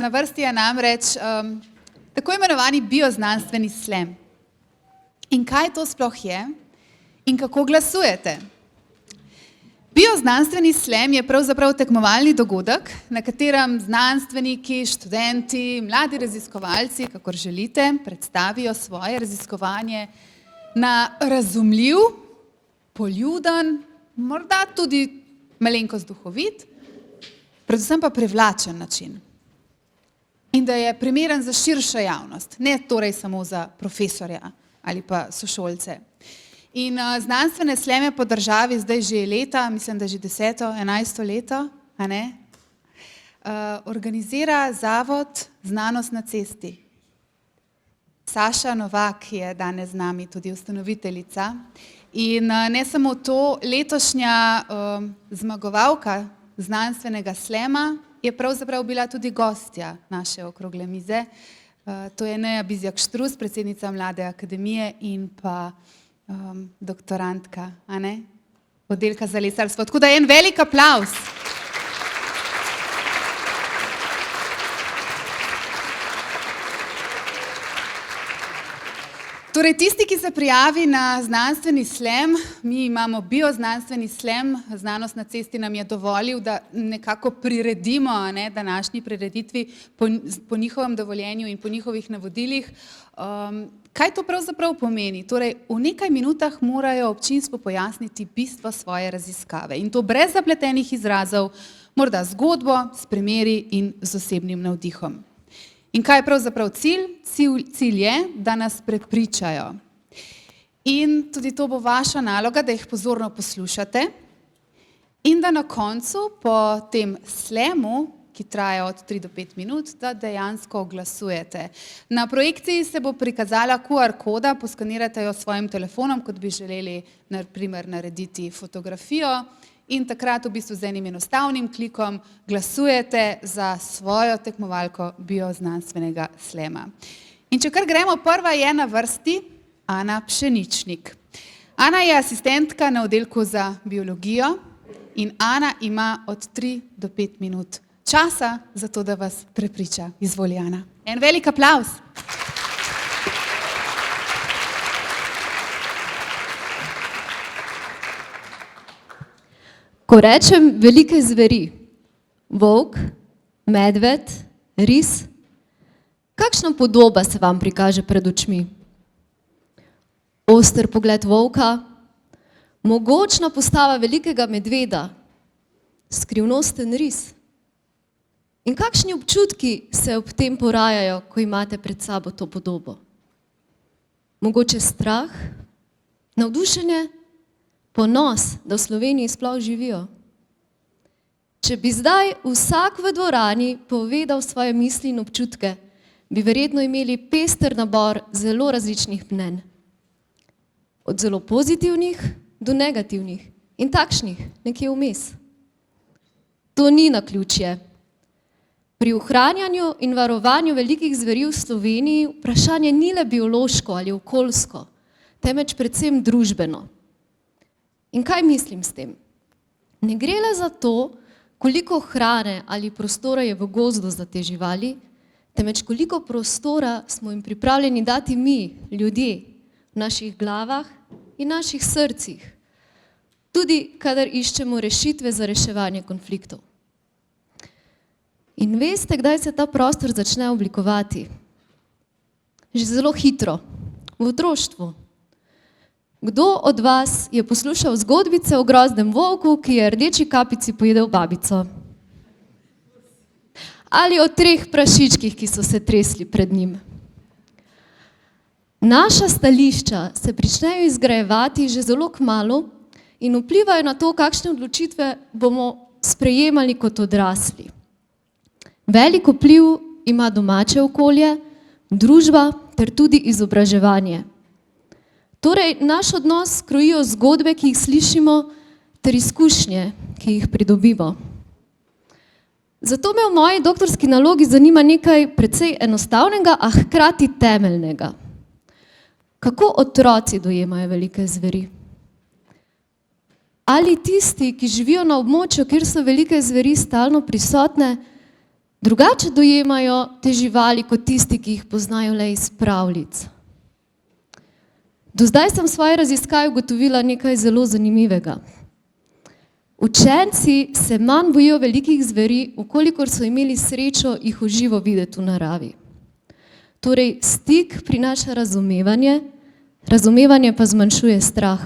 Na vrsti je namreč tako imenovani bioznanstveni slam. In kaj to sploh je in kako glasujete? Bioznanstveni slam je pravzaprav tekmovalni dogodek, na katerem znanstveniki, študenti, mladi raziskovalci, kakor želite, predstavijo svoje raziskovanje na razumljiv, poljuden, morda tudi malenkost duhovit, predvsem pa privlačen način. In da je primeren za širšo javnost, ne torej samo za profesorja ali pa sošolce. In znanstvene sleme po državi zdaj že leta, mislim, da že 10., 11. leto, a ne, organizira Zavod Znanost na cesti. Saša Novak je danes z nami, tudi ustanoviteljica. In ne samo to, letošnja zmagovalka znanstvenega slema je pravzaprav bila tudi gostja naše okrogle mize. To je Neja Bizjak-Štrus, predsednica Mlade akademije in pa doktorantka, a ne, oddelka za lesarstvo. Tako da en velik aplavz. Torej, tisti, ki se prijavi na znanstveni slam, mi imamo bioznanstveni slam, Znanost na cesti nam je dovolil, da nekako priredimo, a ne, današnji prireditvi po njihovem dovoljenju in po njihovih navodilih. Kaj to pravzaprav pomeni? Torej, v nekaj minutah morajo občinstvu pojasniti bistvo svoje raziskave in to brez zapletenih izrazov, morda zgodbo, s primeri in z osebnim navdihom. In kaj je pravzaprav cilj? Cilj je, da nas prepričajo. In tudi to bo vaša naloga, da jih pozorno poslušate in da na koncu po tem slamu, ki traja od 3 do 5 minut, da dejansko glasujete. Na projekciji se bo prikazala QR koda, poskanirate jo s svojim telefonom, kot bi želeli na primer narediti fotografijo in takrat v bistvu z enim enostavnim klikom glasujete za svojo tekmovalko bioznanstvenega slema. In če kar gremo, prva je na vrsti Ana Pšeničnik. Ana je asistentka na oddelku za biologijo in Ana ima od 3 do 5 minut časa za to, da vas prepriča. Izvoli, Ana. En velik aplavz. Ko rečem velike zveri, volk, medved, ris, kakšna podoba se vam prikaže pred očmi? Oster pogled volka, mogočna postava velikega medveda, skrivnosten ris. In kakšni občutki se ob tem porajajo, ko imate pred sabo to podobo? Mogoče strah, navdušenje, ponos, da v Sloveniji sploh živijo. Če bi zdaj vsak v dvorani povedal svoje misli in občutke, bi verjetno imeli pester nabor zelo različnih mnenj. Od zelo pozitivnih do negativnih in takšnih, nekje vmes. To ni naključje. Pri ohranjanju in varovanju velikih zveri v Sloveniji vprašanje ni le biološko ali okoljsko, temveč predvsem družbeno. In kaj mislim s tem? Ne gre le za to, koliko hrane ali prostora je v gozdu za te živali, temveč koliko prostora smo jim pripravljeni dati mi, ljudje, v naših glavah in naših srcih, tudi kadar iščemo rešitve za reševanje konfliktov. In veste, kdaj se ta prostor začne oblikovati? Že zelo hitro, v otroštvu. Kdo od vas je poslušal zgodbice o groznem volku, ki je rdeči kapici pojedel babico? Ali o 3 prašičkih, ki so se tresli pred njim? Naša stališča se pričnejo izgrajevati že zelo kmalu in vplivajo na to, kakšne odločitve bomo sprejemali kot odrasli. Velik vpliv ima domače okolje, družba ter tudi izobraževanje. Torej, naš odnos krojijo zgodbe, ki jih slišimo, ter izkušnje, ki jih pridobimo. Zato me v moji doktorski nalogi zanima nekaj precej enostavnega, a hkrati temeljnega. Kako otroci dojemajo velike zveri? Ali tisti, ki živijo na območju, kjer so velike zveri stalno prisotne, Drugače dojemajo te živali kot tisti, ki jih poznajo le iz pravljic. Do zdaj sem v svoji raziskavi ugotovila nekaj zelo zanimivega. Učenci se manj bojijo velikih zveri, ukolikor so imeli srečo jih v živo videti v naravi. Torej, stik prinaša razumevanje, razumevanje pa zmanjšuje strah.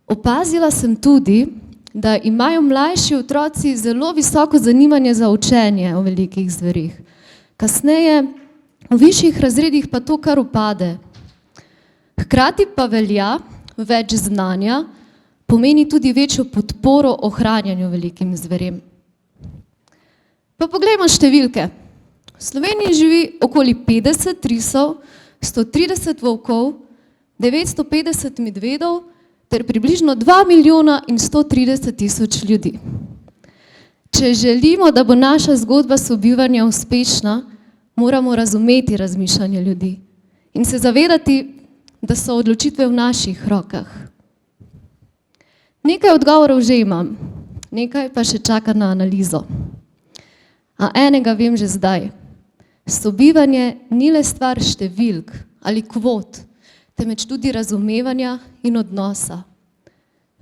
Opazila sem tudi, da imajo mlajši otroci zelo visoko zanimanje za učenje o velikih zverih. Kasneje, v višjih razredih pa to kar upade. Hkrati pa velja več znanja, pomeni tudi večjo podporo ohranjanju velikim zverem. Pa poglejmo številke. V Sloveniji živi okoli 50 risov, 130 volkov, 950 medvedov ter približno 2 milijona in 130 tisoč ljudi. Če želimo, da bo naša zgodba sobivanja uspešna, moramo razumeti razmišljanje ljudi in se zavedati, da so odločitve v naših rokah. Nekaj odgovorov že imam, nekaj pa še čaka na analizo. A enega vem že zdaj. Sobivanje ni le stvar številk ali kvot, temveč tudi razumevanja in odnosa.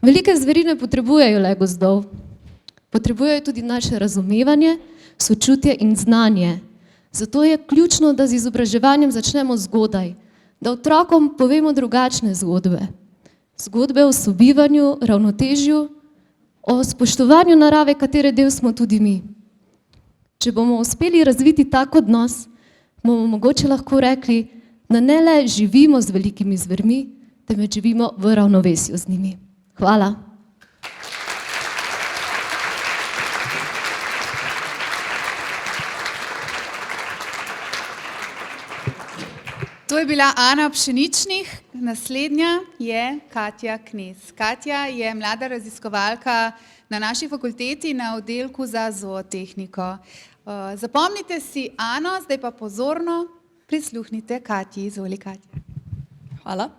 Velike zveri ne potrebujejo le gozdov, potrebujejo tudi naše razumevanje, sočutje in znanje. Zato je ključno, da z izobraževanjem začnemo zgodaj, da otrokom povemo drugačne zgodbe. Zgodbe o sobivanju, ravnotežju, o spoštovanju narave, katere del smo tudi mi. Če bomo uspeli razviti tak odnos, bomo mogoče lahko rekli, da ne le živimo z velikimi zvermi, temveč živimo v ravnovesju z njimi. Hvala. To je bila Ana Pšeničnih, naslednja je Katja Knez. Katja je mlada raziskovalka na naši fakulteti na oddelku za zootehniko. Zapomnite si Ano, zdaj pa pozorno prisluhnite Katji. Izvoli, Katja. Hvala.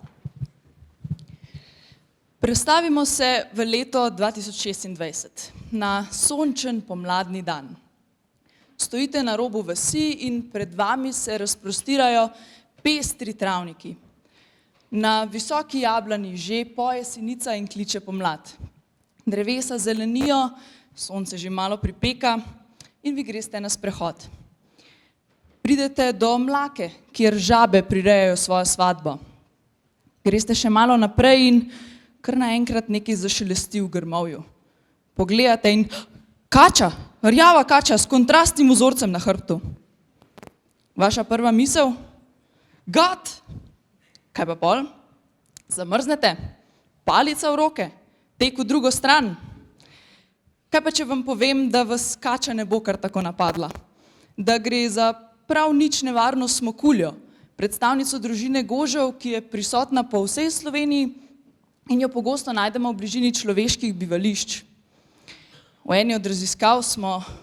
Prestavimo se v leto 2026, na sončen pomladni dan. Stojite na robu vasi in pred vami se razprostirajo pestri travniki. Na visoki jablani že poje sinica in kliče pomlad. Drevesa zelenijo, sonce že malo pripeka in vi greste na sprehod. Pridete do Mlake, kjer žabe prirejajo svojo svadbo. Greste še malo naprej in kar naenkrat nekaj zašelesti v grmovju. Pogledate in kača, rjava kača s kontrastnim vzorcem na hrbtu. Vaša prva misel? Gad! Kaj pa pol? Zamrznete? Palica v roke? Tek v drugo stran? Kaj pa če vam povem, da vas kača ne bo kar tako napadla? Da gre za prav nič nevarno smokuljo, predstavnico družine gožev, ki je prisotna po vsej Sloveniji in jo pogosto najdemo v bližini človeških bivališč. V eni od raziskav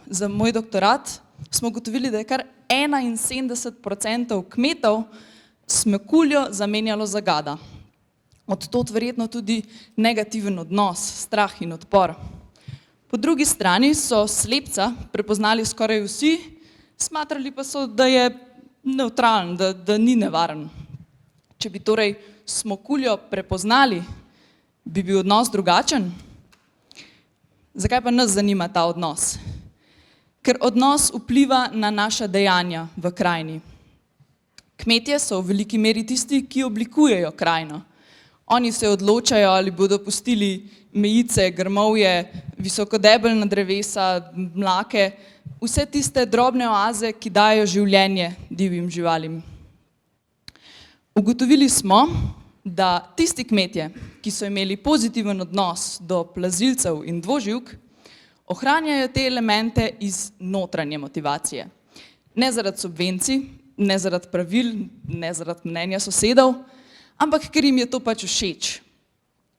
za moj doktorat smo ugotovili, da je kar 71% kmetov smokuljo zamenjalo za gada. Od tod verjetno tudi negativen odnos, strah in odpor. Po drugi strani so slepca prepoznali skoraj vsi, smatrali pa so, da je nevtralen, da ni nevaren. Če bi torej smokuljo prepoznali, bi bil odnos drugačen? Zakaj pa nas zanima ta odnos? Ker odnos vpliva na naša dejanja v krajini. Kmetje so v veliki meri tisti, ki oblikujejo krajino. Oni se odločajo, ali bodo pustili mejice, grmovje, visokodebeljna drevesa, mlake, vse tiste drobne oaze, ki dajo življenje divjim živalim. Ugotovili smo, da tisti kmetje, ki so imeli pozitiven odnos do plazilcev in dvoživk, ohranjajo te elemente iz notranje motivacije. Ne zaradi subvencij, ne zaradi pravil, ne zaradi mnenja sosedov, ampak ker jim je to pač všeč.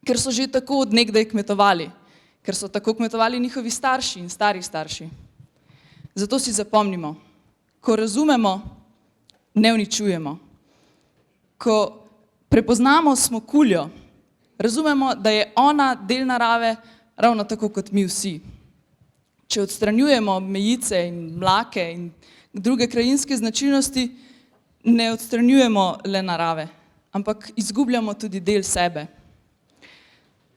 Ker so že tako od nekdaj kmetovali, ker so tako kmetovali njihovi starši in stari starši. Zato si zapomnimo, ko razumemo, ne uničujemo. Ko prepoznamo smokuljo, razumemo, da je ona del narave ravno tako kot mi vsi. Če odstranjujemo mejice in mlake in druge krajinske značilnosti, ne odstranjujemo le narave, ampak izgubljamo tudi del sebe.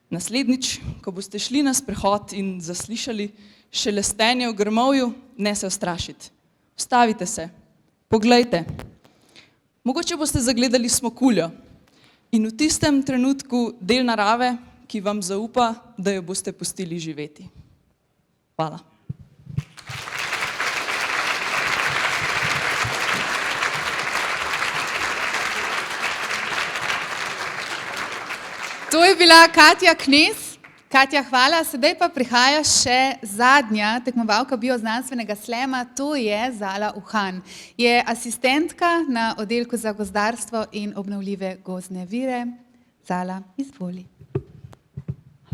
Naslednjič, ko boste šli na sprehod in zaslišali šelestenje v grmovju, ne se ustrašiti. Ustavite se, poglejte. Mogoče boste zagledali smokuljo in v tistem trenutku del narave, ki vam zaupa, da jo boste pustili živeti. Hvala. To je bila Katja Knez. Katja, hvala. Sedaj pa prihaja še zadnja tekmovalka bioznanstvenega slema, to je Zala Uhan. Je asistentka na oddelku za gozdarstvo in obnovljive gozdne vire. Zala, izvoli.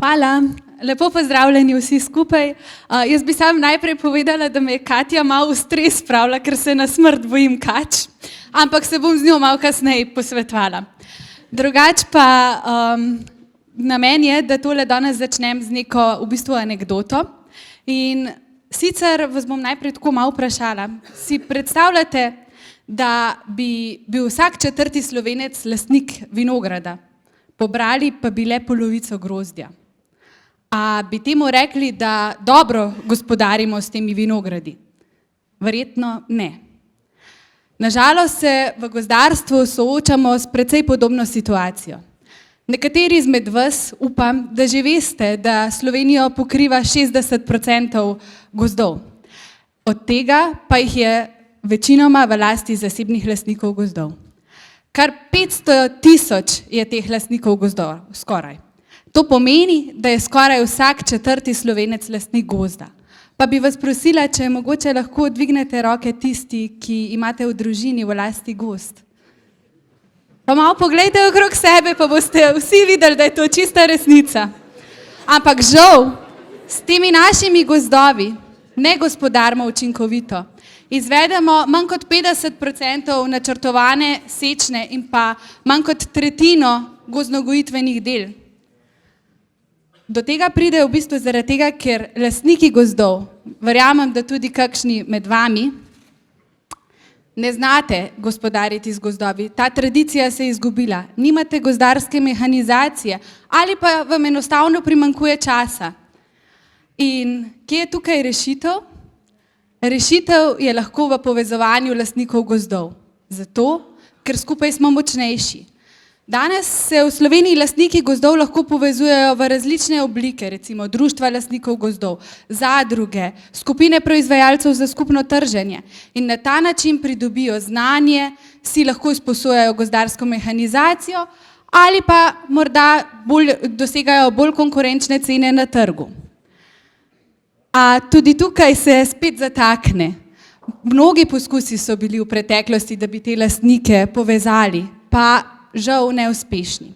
Hvala, lepo pozdravljeni vsi skupaj. Jaz bi sam najprej povedala, da me je Katja malo v stres spravila, ker se na smrt bojim kač, ampak se bom z njo malo kasneje posvetovala. Drugač pa namen je, da tole danes začnem z neko v bistvu anekdoto. In sicer vas bom najprej tako malo vprašala. Si predstavljate, da bi bil vsak 4. Slovenec lastnik vinograda, pobrali pa bi le polovico grozdja? A bi temu rekli, da dobro gospodarimo s temi vinogradi? Verjetno ne. Nažalost se v gozdarstvu soočamo s precej podobno situacijo. Nekateri izmed vas, upam, da že veste, da Slovenijo pokriva 60% gozdov. Od tega pa jih je večinoma v lasti zasebnih lastnikov gozdov. Kar 500 000 je teh lastnikov gozdov, skoraj. To pomeni, da je skoraj vsak 4. Slovenec lastnik gozda. Pa bi vas prosila, če mogoče lahko dvignete roke tisti, ki imate v družini v lasti gozd. Pa malo poglejte okrog sebe, pa boste vsi videli, da je to čista resnica. Ampak žal, s temi našimi gozdovi ne gospodarimo učinkovito. Izvedemo manj kot 50% načrtovane sečne in pa manj kot tretjino gozdnogojitvenih del. Do tega pride v bistvu zaradi tega, ker lastniki gozdov, verjamem, da tudi kakšni med vami, ne znate gospodariti z gozdovi. Ta tradicija se je izgubila. Nimate gozdarske mehanizacije ali pa vam enostavno primanjkuje časa. In kje je tukaj rešitev? Rešitev je lahko v povezovanju lastnikov gozdov. Zato, ker skupaj smo močnejši. Danes se v Sloveniji lastniki gozdov lahko povezujejo v različne oblike, recimo društva lastnikov gozdov, zadruge, skupine proizvajalcev za skupno trženje in na ta način pridobijo znanje, si lahko izposojajo gozdarsko mehanizacijo ali pa morda dosegajo bolj konkurenčne cene na trgu. A tudi tukaj se spet zatakne. Mnogi poskusi so bili v preteklosti, da bi te lastnike povezali, pa žal neuspešni.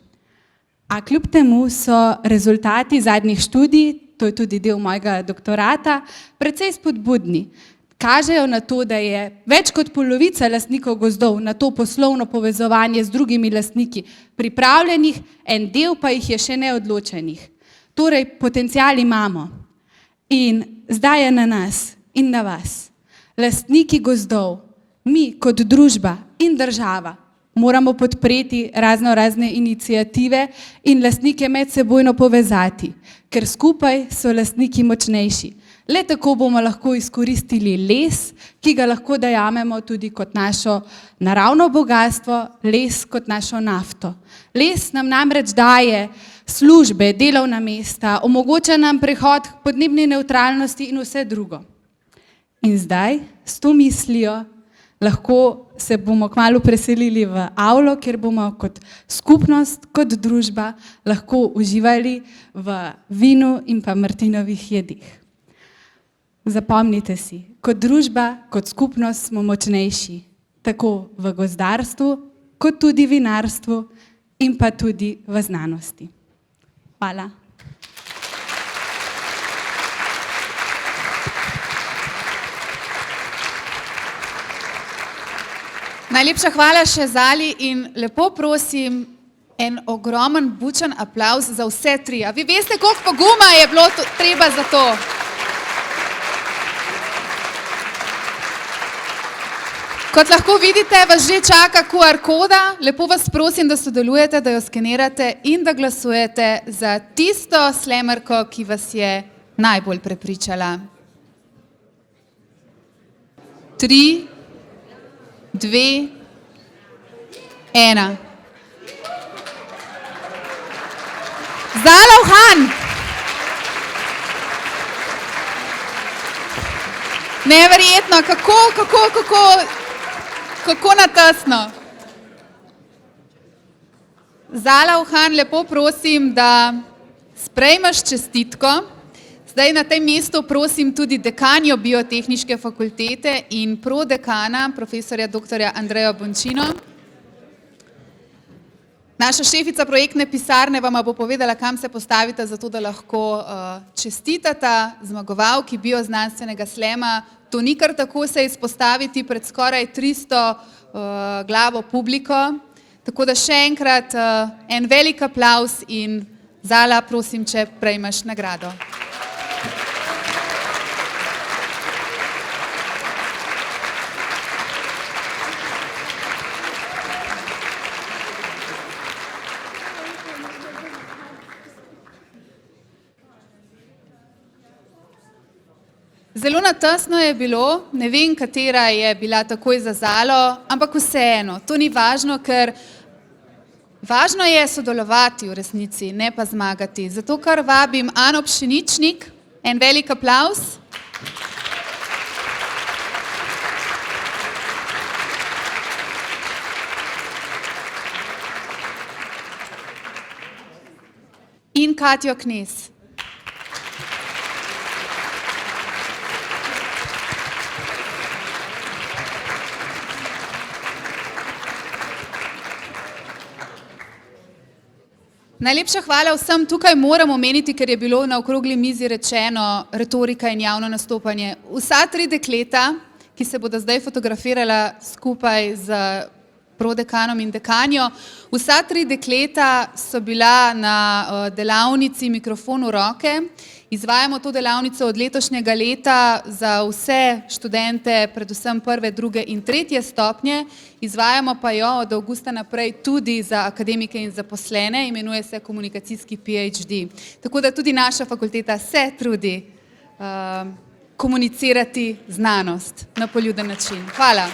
A kljub temu so rezultati zadnjih študij, to je tudi del mojega doktorata, precej spodbudni. Kažejo na to, da je več kot polovica lastnikov gozdov na to poslovno povezovanje z drugimi lastniki pripravljenih, en del pa jih je še neodločenih. Torej, potencial imamo. In zdaj je na nas in na vas. Lastniki gozdov, mi kot družba in država, moramo podpreti razne iniciative in lastnike medsebojno povezati, ker skupaj so lastniki močnejši. Le tako bomo lahko izkoristili les, ki ga lahko dajamemo tudi kot našo naravno bogastvo, les kot našo nafto. Les nam namreč daje službe, delovna mesta, omogoča nam prehod k podnebni nevtralnosti in vse drugo. In zdaj, s to mislijo, lahko se bomo kmalu preselili v avlo, kjer bomo kot skupnost, kot družba lahko uživali v vinu in pa martinovih jedih. Zapomnite si, kot družba, kot skupnost smo močnejši, tako v gozdarstvu, kot tudi vinarstvu in pa tudi v znanosti. Hvala. Najlepša hvala še Zali in lepo prosim en ogromen bučen aplavz za vse tri. A vi veste, koliko poguma je bilo treba za to? Kot lahko vidite, vas že čaka QR koda. Lepo vas prosim, da sodelujete, da jo skenirate in da glasujete za tisto slemerko, ki vas je najbolj prepričala. 3, 2, 1. Zala Uhan! Neverjetno, kako natesno. Zala Uhan, lepo prosim, da sprejmeš čestitko. Zdaj na tem mestu prosim tudi dekanjo Biotehniške fakultete in prodekana, profesorja dr. Andreja Bončino. Naša šefica projektne pisarne vama bo povedala, kam se postavite, zato da lahko čestitata zmagovalki bioznanstvenega slema. To ni kar tako se izpostaviti pred skoraj 300 glavo publiko. Tako da še enkrat en velik aplavz in Zala, prosim, če prejmeš nagrado. Zelo natesno je bilo, ne vem, katera je bila takoj za Zalo, ampak vseeno, to ni važno, ker važno je sodelovati v resnici, ne pa zmagati. Zato kar vabim Ano Pšeničnik, en velik aplavz. In Katjo Knez. Najlepša hvala vsem. Tukaj moram omeniti, ker je bilo na okrogli mizi rečeno retorika in javno nastopanje. Vsa 3 dekleta, ki se bodo zdaj fotografirala skupaj z prodekanom in dekanjo, vsa 3 dekleta so bila na delavnici Mikrofon v roke. Izvajamo to delavnico od letošnjega leta za vse študente, predvsem 1., 2. in 3. stopnje. Izvajamo pa jo od avgusta naprej tudi za akademike in zaposlene, imenuje se komunikacijski PhD. Tako da tudi naša fakulteta se trudi komunicirati znanost na poljuden način. Hvala.